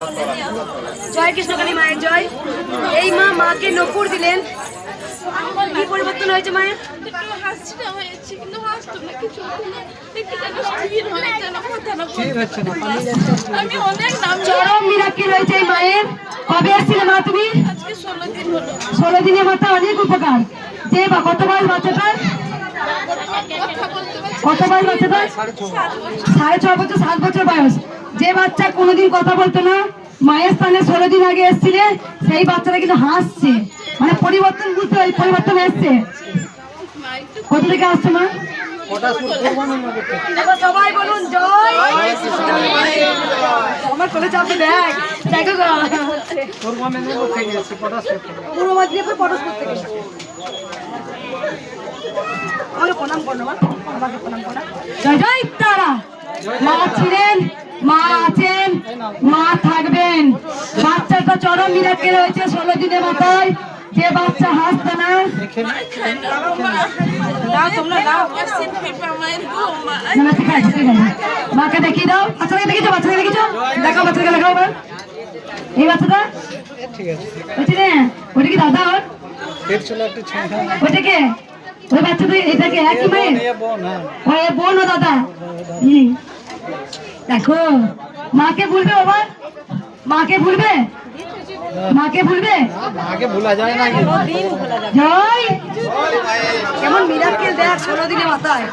জয় কৃষ্ণকালী মায়ের জয়। এই মা মাকে নপুর দিলেন, কি পরিবর্তন হয়েছে মায়ের? চরম মিরাক্কেল হয়েছে এই মায়ের। কবে আসছিলে মা তুমি? 16 দিনের মাথায় অনেক উপকার। যে বা কত বয়স বাচ্চাটার? কত বয়স বাচ্চাটার? 6.5 বছর, 7 বছর বয়স। যে বাচ্চা কোনোদিন কথা বলতো না, মায়ের স্থানে 16 দিন আগে এসেছিলে, সেই বাচ্চাটা কিন্তু হাসছে। মানে পরিবর্তন বুঝতে পারি, পরিবর্তন এসছে। কোথা থেকে আসছে মা? সবাই বলুন জয়। আমার কোলে চাপে দেখ, দেখো পূর্ব মেদিনীপুর পটাশপুর থেকে। আমাকে প্রণাম করো মা, আমাকে প্রণাম করো। জয় জয় তারা। মা ছিলেন, মা আছেন, মা থাকবেন। বাচ্চাটা চরম মিরাক্কেল হয়েছে 16 দিনের মাথায়। যে বাচ্চা হাসতো না, মাকে দেখিয়ে দাও। বাচ্চাকে দেখেছো? বাচ্চাকে দেখেছো? দেখাও, বাচ্চাকে দেখাও। এই বাচ্চাটা ওটা কি দাদা? ওটা কে? ওই বাচ্চাটা এটাকে একই মায়ের? ওই বোন ও দাদা। দেখো মাকে ভুলবে বাবা, মাকে ভুলবে, মাকে ভুলবে, মাকে ভোলা যায় না। জয়। কেমন মিরাক্কেল দেখ 16 দিনের মাথায়।